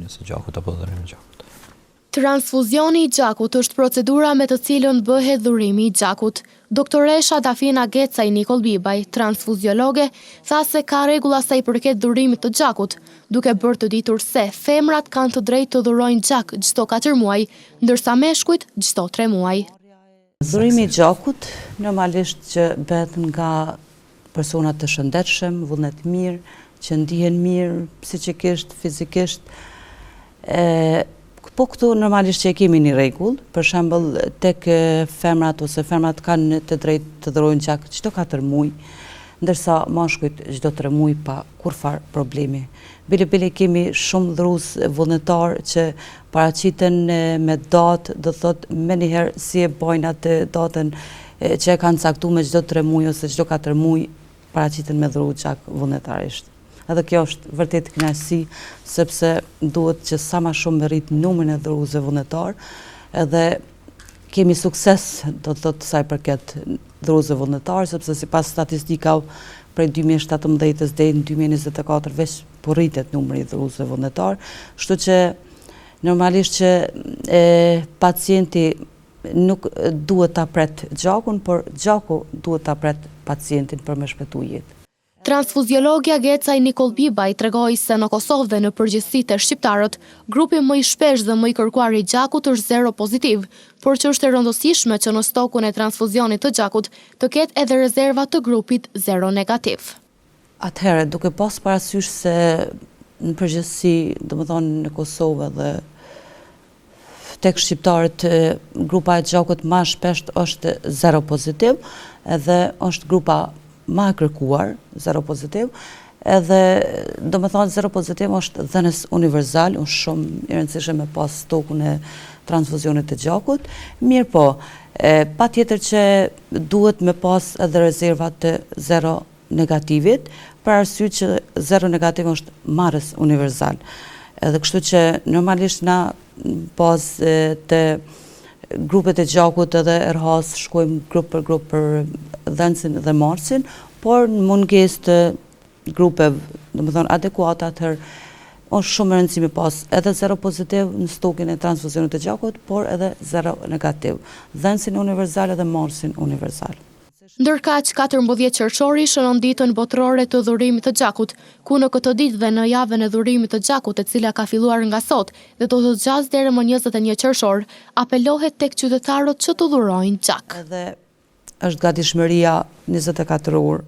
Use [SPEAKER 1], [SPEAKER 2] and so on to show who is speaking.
[SPEAKER 1] dhënies së gjakut apo dhërimin e gjakut.
[SPEAKER 2] Transfuzioni i gjakut është procedura me të cilën bëhet dhurimi i gjakut. Doktoresha Dafina Gecaj Nikol Bibaj, transfuziologe, tha se ka rregulla sa i përket dhurimit të gjakut, duke bërë të ditur se femrat kanë të drejtë të dhurojnë gjak çdo 4 muaj, ndërsa meshkujt çdo 3 muaj.
[SPEAKER 3] Dhurimi i gjakut normalisht që bëhet nga persona të shëndetshëm, vullnet mirë, që ndihen mirë psikikisht, fizikisht. Po këtu normalisht që e kemi një rregull, për shembull tek femrat ose femrat kanë të drejtë të dhurojnë gjak çdo 4 muaj, ndërsa mashkujt çdo 3 muaj pa kurfar problemi. Bile kemi shumë dhurues vullnetar që paraqiten me datë, do thotë menjëherë si e bojnë atë datën që e kanë caktuar me çdo 3 muaj ose çdo 4 muaj, paraqiten me dhuru gjak vullnetarisht. Edhe kjo është vërtet kënaqësi, sepse duhet që sa më shumë me rrit numrin e dhuruesve vullnetar, edhe kemi sukses, do të thotë sa i përket dhuruesve vullnetar, sepse sipas statistikave prej 2017 deri në 2024 veç po rritet numri i dhuruesve vullnetar, kështu që normalisht që pacienti nuk duhet ta pret gjakun, por gjaku duhet ta pret pacientin për me shpëtu jetë.
[SPEAKER 2] Transfuziologja Gecaj Nikol Bibaj tregoi se në Kosovë dhe në përgjithësi te shqiptarët, grupi më i shpesh dhe më i kërkuar i gjakut është zero pozitiv, por që është e rëndësishme që në stokun e transfuzionit të gjakut të ketë edhe rezerva të grupit zero negativ.
[SPEAKER 3] Atëherë, duke pas parasysh se në përgjithësi, domethënë në Kosovë dhe tek shqiptarët grupa e gjakut më shpesh është zero pozitiv, edhe është grupa ma kërkuar, zero pozitiv, edhe do me thonë zero pozitiv është dhënës universal, është shumë i rëndësishme me pas stokun e transfuzionit të gjakut, mirë po, pa tjetër që duhet me pas edhe rezervat të zero negativit, për arsye që zero negativ është marrës universal. Edhe kështu që normalisht na pas të grupet e gjakut edhe erhas shkojmë grup për dhënësin dhe marsin, por në mungesë të grupeve, domethënë adekuate, atëherë është shumë e rëndësishme pas edhe zero pozitiv në stokin e transfuzionit të gjakut, por edhe zero negativ, dhënësin universal edhe marsin universal.
[SPEAKER 2] Ndërkaq 14 qershori shënon ditën botërore të dhurimit të gjakut, ku në këtë ditë dhe në javën e dhurimit të gjakut, e cila ka filluar nga sot dhe do të zgjasë deri më 21 qershor, apelohet tek qytetarët që të dhurojnë gjak.
[SPEAKER 3] Edhe është gatishmëria 24 orë